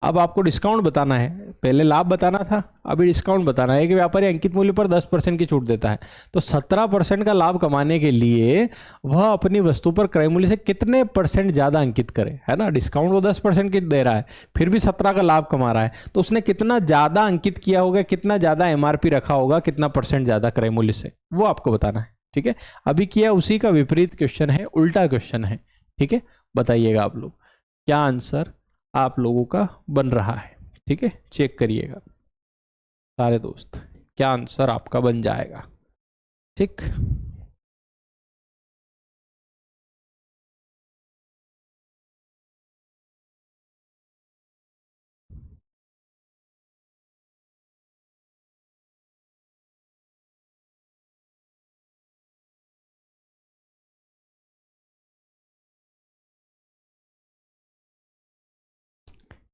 अब आपको डिस्काउंट बताना है, पहले लाभ बताना था, अभी डिस्काउंट बताना है। कि व्यापारी अंकित मूल्य पर 10% की छूट देता है, तो 17% का लाभ कमाने के लिए वह अपनी वस्तु पर क्रय मूल्य से कितने परसेंट ज्यादा अंकित करे, है ना। डिस्काउंट वो 10% की दे रहा है, फिर भी 17 का लाभ कमा रहा है, तो उसने कितना ज्यादा अंकित किया होगा, कितना ज्यादा एमआरपी रखा होगा, कितना परसेंट ज्यादा क्रय मूल्य से, वो आपको बताना है। ठीक है, अभी किया उसी का विपरीत क्वेश्चन है, उल्टा क्वेश्चन है। ठीक है, बताइएगा आप लोग क्या आंसर आप लोगों का बन रहा है। ठीक है, चेक करिएगा सारे दोस्त, क्या आंसर आपका बन जाएगा। ठीक,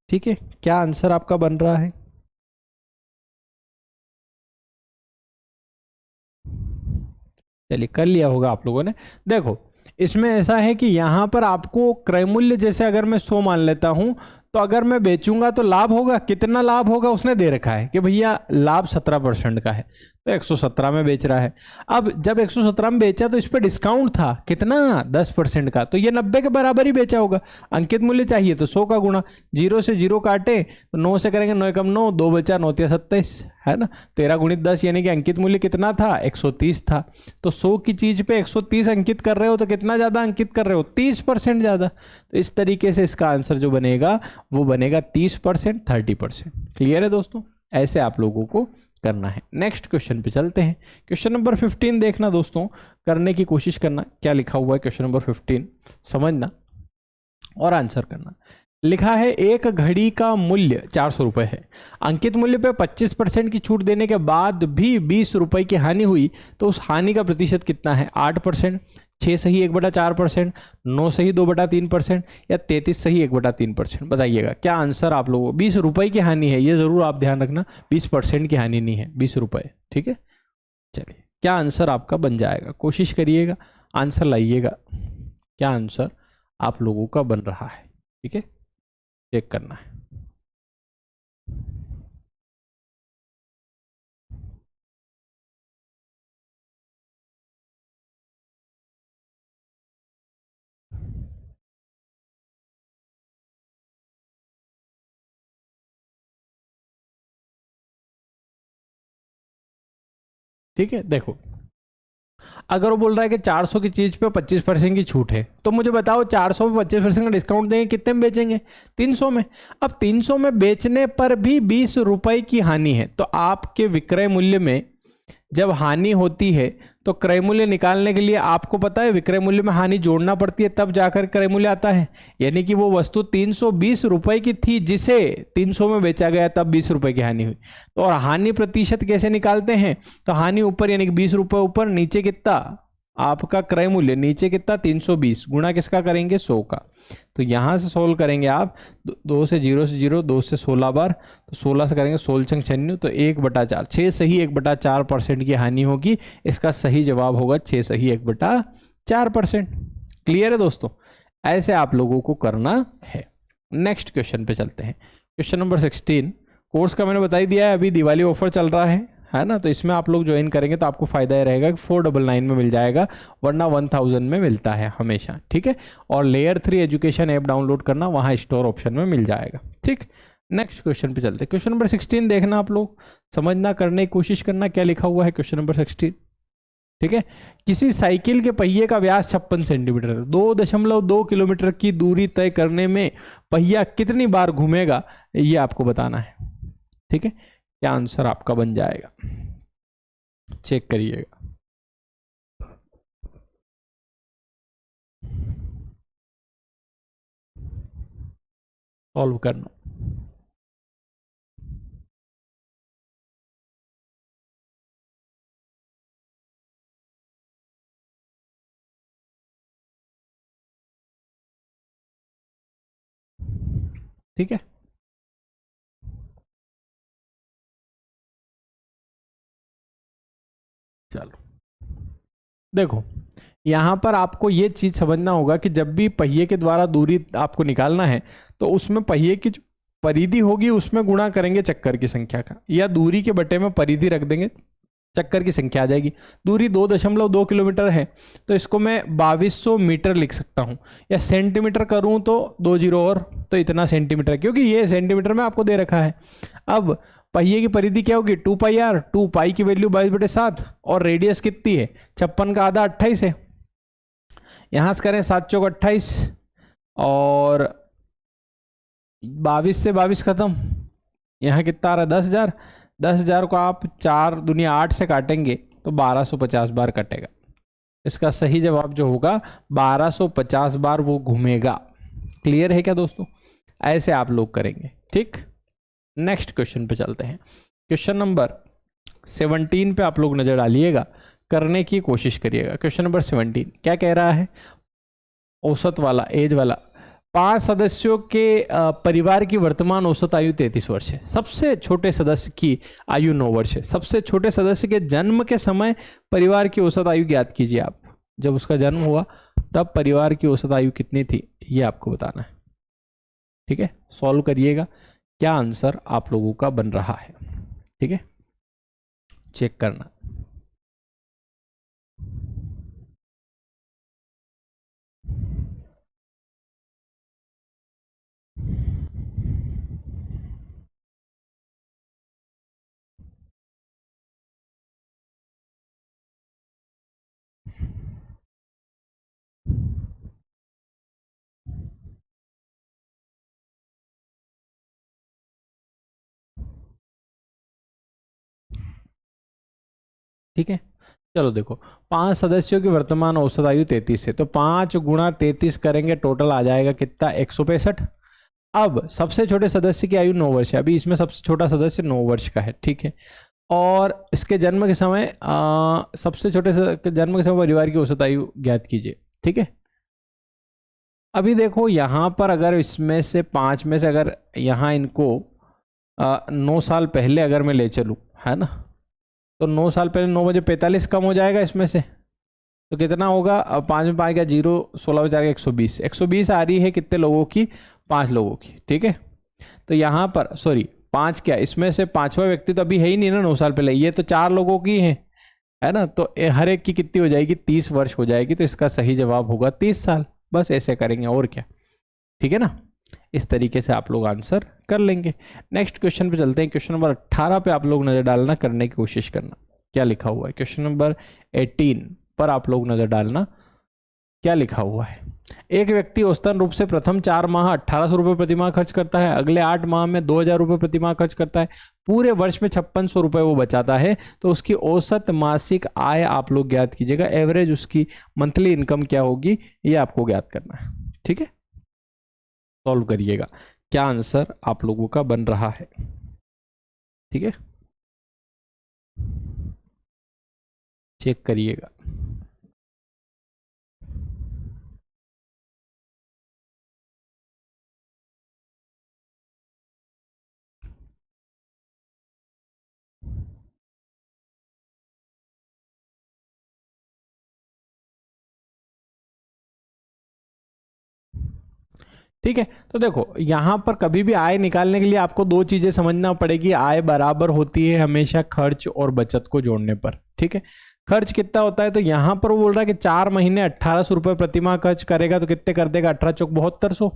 ठीक है, क्या आंसर आपका बन रहा है। चलिए कर लिया होगा आप लोगों ने। देखो इसमें ऐसा है कि यहाँ पर आपको क्रय मूल्य, जैसे अगर मैं 100 मान लेता हूँ तो अगर मैं बेचूंगा तो लाभ होगा, कितना लाभ होगा उसने दे रखा है कि भैया लाभ 17% का है, तो 117 में बेच रहा है। अब जब 117 में बेचा तो इस पर डिस्काउंट था कितना, 10% का, तो ये 90 के बराबर ही बेचा होगा। अंकित मूल्य चाहिए तो 100 का गुणा, 0 से 0 काटे तो 9 से करेंगे, 9 कम 9, 2 बचा, 9 तिया 27, है ना। 13 गुणित 10 यानी कि अंकित मूल्य कितना था, 130 था। तो 100 की चीज पे 130 अंकित कर रहे हो तो कितना ज्यादा अंकित कर रहे हो, 30% ज्यादा। तो इस तरीके से इसका आंसर जो बनेगा वो बनेगा 30%, 30%। क्लियर है दोस्तों, ऐसे आप लोगों को करना है। नेक्स्ट क्वेश्चन पे चलते हैं। क्वेश्चन नंबर 15 देखना दोस्तों, करने की कोशिश करना, क्या लिखा हुआ है क्वेश्चन नंबर 15 समझना और आंसर करना। लिखा है एक घड़ी का मूल्य 400 रुपये है, अंकित मूल्य पे 25% की छूट देने के बाद भी 20 रुपये की हानि हुई, तो उस हानि का प्रतिशत कितना है, 8%, 6 सही 1/4%, 9 सही 2/3%, या 33 सही 1/3%। बताइएगा क्या आंसर आप लोगों को। 20 रुपये की हानि है, ये जरूर आप ध्यान रखना, 20% की हानि नहीं है, 20 रुपये, ठीक है। चलिए क्या आंसर आपका बन जाएगा, कोशिश करिएगा, आंसर लाइएगा, क्या आंसर आप लोगों का बन रहा है, ठीक है, चेक करना है। ठीक है, देखो अगर वो बोल रहा है कि 400 की चीज पे 25% की छूट है, तो मुझे बताओ 400 में 25% का डिस्काउंट देंगे, कितने में बेचेंगे, 300 में। अब 300 में बेचने पर भी 20 रुपए की हानि है, तो आपके विक्रय मूल्य में जब हानि होती है तो क्रय मूल्य निकालने के लिए आपको पता है विक्रय मूल्य में हानि जोड़ना पड़ती है, तब जाकर क्रय मूल्य आता है। यानी कि वो वस्तु 320 रुपए की थी जिसे 300 में बेचा गया, तब 20 रुपए की हानि हुई। तो और हानि प्रतिशत कैसे निकालते हैं, तो हानि ऊपर यानी कि 20 रुपए ऊपर, नीचे कितना आपका क्रय मूल्य, नीचे कितना 320, गुणा किसका करेंगे 100 का। तो यहां से सोल्व करेंगे आप, 2 से 0 से 0, 2 से 16 बार, तो 16 से करेंगे 16 96, तो 1/4, 6 सही 1/4% की हानि होगी। इसका सही जवाब होगा 6 सही 1/4%। क्लियर है दोस्तों, ऐसे आप लोगों को करना है। नेक्स्ट क्वेश्चन पे चलते हैं। क्वेश्चन नंबर 16, कोर्स का मैंने बता ही दिया है, अभी दिवाली ऑफर चल रहा है ना, तो इसमें आप लोग ज्वाइन करेंगे तो आपको फायदा ये रहेगा कि 499 में मिल जाएगा, वरना 1000 में मिलता है हमेशा, ठीक है। और लेयर 3 एजुकेशन ऐप डाउनलोड करना, वहाँ स्टोर ऑप्शन में मिल जाएगा, ठीक। नेक्स्ट क्वेश्चन पे चलते हैं। क्वेश्चन नंबर 16 देखना आप लोग, समझना, करने की कोशिश करना क्या लिखा हुआ है क्वेश्चन नंबर 16, ठीक है। किसी साइकिल के पहिए का व्यास 56 सेंटीमीटर, 2.2 किलोमीटर की दूरी तय करने में पहिया कितनी बार घूमेगा, ये आपको बताना है, ठीक है। क्या आंसर आपका बन जाएगा, चेक करिएगा। सॉल्व करना, ठीक है। चलो देखो, यहां पर आपको ये चीज समझना होगा कि जब भी पहिए के द्वारा दूरी आपको निकालना है, तो उसमें पहिए की जो परिधि होगी उसमें गुणा करेंगे चक्कर की संख्या का, या दूरी के बटे में परिधि रख देंगे, चक्कर की संख्या आ जाएगी। दूरी 2.2 किलोमीटर है, तो इसको मैं 2200 मीटर लिख सकता हूं, या सेंटीमीटर करूं तो 2 जीरो और, तो इतना सेंटीमीटर, क्योंकि ये सेंटीमीटर में आपको दे रखा है। अब पहिए की परिधि क्या होगी, 2πr, 2 पाई की वैल्यू 22/7, और रेडियस कितनी है 56 का आधा 28 है। यहां से करें 7 चौक 28, और 22 से 22 खत्म, यहाँ कितना आ रहा है 10,000। 10,000 को आप 4 दूनी 8 से काटेंगे तो 1250 बार कटेगा। इसका सही जवाब जो होगा 1250 बार वो घूमेगा। क्लियर है क्या दोस्तों, ऐसे आप लोग करेंगे, ठीक। नेक्स्ट क्वेश्चन पे चलते हैं। क्वेश्चन नंबर 17 पे आप लोग नजर डालिएगा, करने की कोशिश करिएगा। क्वेश्चन नंबर 17 क्या कह रहा है, औसत वाला, एज वाला, 5 सदस्यों के परिवार की वर्तमान औसत आयु 33 वर्ष है। सबसे छोटे सदस्य की आयु 9 वर्ष है। सबसे छोटे सदस्य के जन्म के समय परिवार की औसत आयु ज्ञात कीजिए आप। जब उसका जन्म हुआ तब परिवार की औसत आयु कितनी थी, ये आपको बताना है। ठीक है, सॉल्व करिएगा क्या आंसर आप लोगों का बन रहा है। ठीक है, चेक करना। ठीक है, चलो देखो, 5 सदस्यों की वर्तमान औसत आयु 33 है, तो 5 × 33 करेंगे, टोटल आ जाएगा कितना, 165। अब सबसे छोटे सदस्य की आयु 9 वर्ष है, अभी इसमें सबसे छोटा सदस्य 9 वर्ष का है। ठीक है, और इसके जन्म के समय सबसे छोटे जन्म के समय परिवार की औसत आयु ज्ञात कीजिए। ठीक है, अभी देखो यहाँ पर अगर इसमें से 5 में से अगर यहाँ इनको 9 साल पहले अगर मैं ले चलूँ, है ना, तो 9 साल पहले 9 बजे 45 कम हो जाएगा इसमें से, तो कितना होगा, अब 5 में 5 का 0, 16 में 4 का 120, 120 आ रही है कितने लोगों की, 5 लोगों की। ठीक है, तो यहाँ पर सॉरी 5 क्या, इसमें से 5वां व्यक्ति तो अभी है ही नहीं ना 9 साल पहले, ये तो 4 लोगों की है ना, तो हर एक की कितनी हो जाएगी, 30 वर्ष हो जाएगी, तो इसका सही जवाब होगा 30 साल। बस ऐसे करेंगे और क्या। ठीक है ना, इस तरीके से आप लोग आंसर कर लेंगे। नेक्स्ट क्वेश्चन पे चलते हैं। क्वेश्चन नंबर 18 पे आप लोग नजर डालना, करने की कोशिश करना क्या लिखा हुआ है। क्वेश्चन नंबर 18 पर आप लोग नजर डालना क्या लिखा हुआ है। एक व्यक्ति औसतन रूप से प्रथम 4 माह 1800 रुपये प्रति माह खर्च करता है, अगले 8 माह में 2000 रुपये प्रति माह खर्च करता है, पूरे वर्ष में 5600 रुपये वो बचाता है, तो उसकी औसत मासिक आय आप लोग ज्ञात कीजिएगा। एवरेज उसकी मंथली इनकम क्या होगी, ये आपको ज्ञात करना है। ठीक है, सॉल्व करिएगा क्या आंसर आप लोगों का बन रहा है। ठीक है, चेक करिएगा। ठीक है, तो देखो यहां पर कभी भी आय निकालने के लिए आपको दो चीजें समझना पड़ेगी। आय बराबर होती है हमेशा खर्च और बचत को जोड़ने पर। ठीक है, खर्च कितना होता है, तो यहां पर वो बोल रहा है कि 4 महीने 1800 रुपये प्रति माह खर्च करेगा, तो कितने कर देगा, 18 चौक 7200।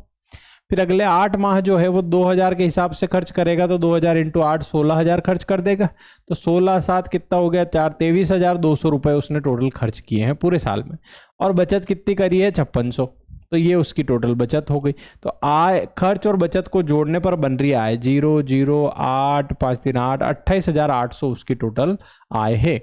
फिर अगले 8 माह जो है वो 2000 के हिसाब से खर्च करेगा, तो 2000 इंटू 8 16,000 खर्च कर देगा, तो 16 7 कितना हो गया, 4 23,200 रुपये उसने टोटल खर्च किए हैं पूरे साल में। और बचत कितनी करी है, 5600, तो ये उसकी टोटल बचत हो गई। तो आय, खर्च और बचत को जोड़ने पर बन रही आय 0 0 8 5 3 8 28,800 उसकी टोटल आय है।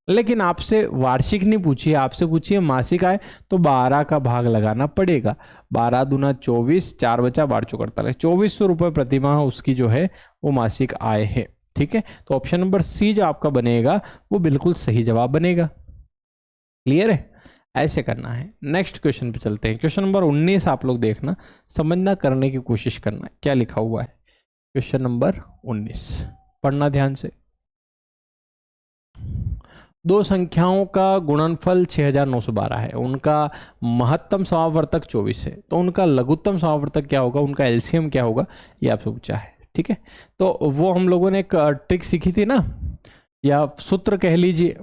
लेकिन आपसे वार्षिक नहीं पूछी है, आपसे पूछी है मासिक आय, तो 12 का भाग लगाना पड़ेगा। 12 दूना 24, 4 बचा 12 चौक 48, 2400 रुपये प्रति माह उसकी जो है वो मासिक आय है। ठीक है, तो ऑप्शन नंबर सी जो आपका बनेगा वो बिल्कुल सही जवाब बनेगा। क्लियर है, ऐसे करना है। नेक्स्ट क्वेश्चन पे चलते हैं। क्वेश्चन नंबर 19 आप लोग देखना, समझना, करने की कोशिश करना क्या लिखा हुआ है। क्वेश्चन नंबर 19 पढ़ना ध्यान से। दो संख्याओं का गुणनफल 6912 है, उनका महत्तम समावर्तक 24 है, तो उनका लघुत्तम समावर्तक क्या होगा, उनका एलसीएम क्या होगा, ये आपसे पूछा है। ठीक है, तो वो हम लोगों ने एक ट्रिक सीखी थी ना, या सूत्र कह लीजिए,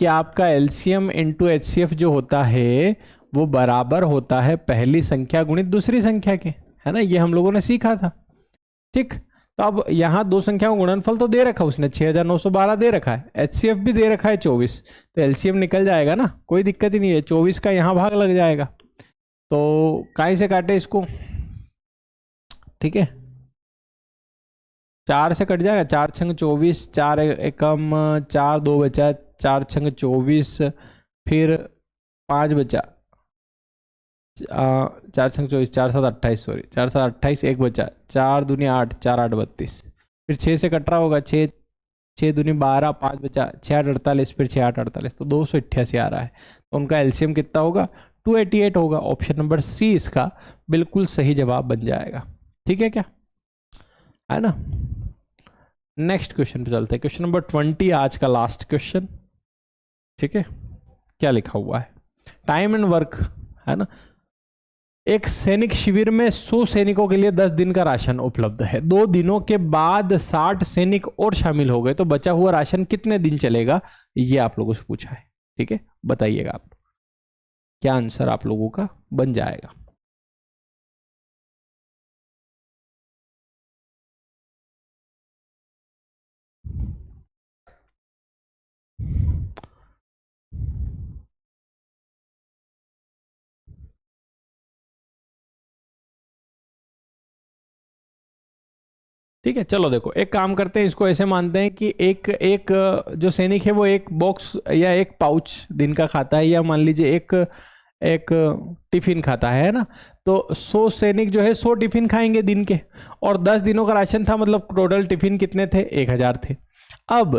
कि आपका एलसीएम इंटू एचसीएफ जो होता है वो बराबर होता है पहली संख्या गुणित दूसरी संख्या के, है ना, ये हम लोगों ने सीखा था। ठीक, तो अब यहाँ दो संख्याओं गुणनफल तो दे रखा उसने 6912 दे रखा है, एचसीएफ भी दे रखा है 24, तो एलसीएम निकल जाएगा ना, कोई दिक्कत ही नहीं है। 24 का यहाँ भाग लग जाएगा, तो काहे से काटे इसको, ठीक है, 4 से कट जाएगा, 4 छंग 24, 4 एकम 4 2 बचा, 4 छंग 24, फिर 5 बचा, 4 छंग 24, 4 7 28, सॉरी 4 7 28, 1 बचा, 4 दूनी 8, 4 8 32, फिर 6 से कट रहा होगा, 6 6 दूनी 12, 5 बचा, 6 8 48, फिर 6 8 48, तो 288 आ रहा है। तो उनका एलसीएम कितना होगा, 288 होगा। ऑप्शन नंबर सी इसका बिल्कुल सही जवाब बन जाएगा। ठीक है क्या, है ना। नेक्स्ट क्वेश्चन पे चलते हैं। क्वेश्चन नंबर 20 आज का लास्ट क्वेश्चन। ठीक है, क्या लिखा हुआ है, टाइम एंड वर्क, है ना, एक सैनिक शिविर में 100 सैनिकों के लिए 10 दिन का राशन उपलब्ध है। 2 दिनों के बाद 60 सैनिक और शामिल हो गए तो बचा हुआ राशन कितने दिन चलेगा, ये आप लोगों से पूछा है। ठीक है, बताइएगा आप क्या आंसर आप लोगों का बन जाएगा। ठीक है, चलो देखो एक काम करते हैं, इसको ऐसे मानते हैं कि एक एक जो सैनिक है वो एक बॉक्स या एक पाउच दिन का खाता है, या मान लीजिए एक एक टिफिन खाता है ना। तो 100 सैनिक जो है 100 टिफिन खाएंगे दिन के, और 10 दिनों का राशन था, मतलब टोटल टिफिन कितने थे, 1000 थे। अब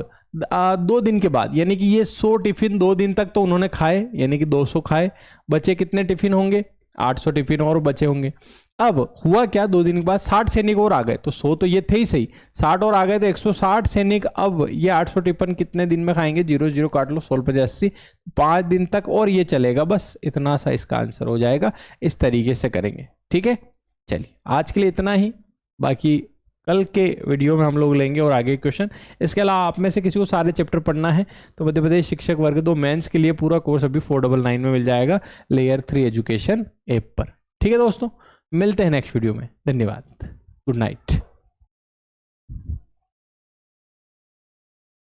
2 दिन के बाद, यानी कि ये 100 टिफिन 2 दिन तक तो उन्होंने खाए, यानी कि 200 खाए, बचे कितने टिफिन होंगे, 800 टिफिन और बचे होंगे। अब हुआ क्या, 2 दिन के बाद 60 सैनिक और आ गए, तो 100 तो ये थे ही सही, 60 और आ गए तो 160 सैनिक अब ये 800 टिफिन कितने दिन में खाएंगे, 0 0 काट लो, 16 5 80, 5 दिन तक और ये चलेगा। बस इतना सा इसका आंसर हो जाएगा। इस तरीके से करेंगे। ठीक है, चलिए आज के लिए इतना ही, बाकी कल के वीडियो में हम लोग लेंगे और आगे क्वेश्चन। इसके अलावा आप में से किसी को सारे चैप्टर पढ़ना है तो मध्य प्रदेश शिक्षक वर्ग 2 मेंस के लिए पूरा कोर्स अभी 499 में मिल जाएगा लेयर 3 एजुकेशन ऐप पर। ठीक है दोस्तों, मिलते हैं नेक्स्ट वीडियो में। धन्यवाद, गुड नाइट।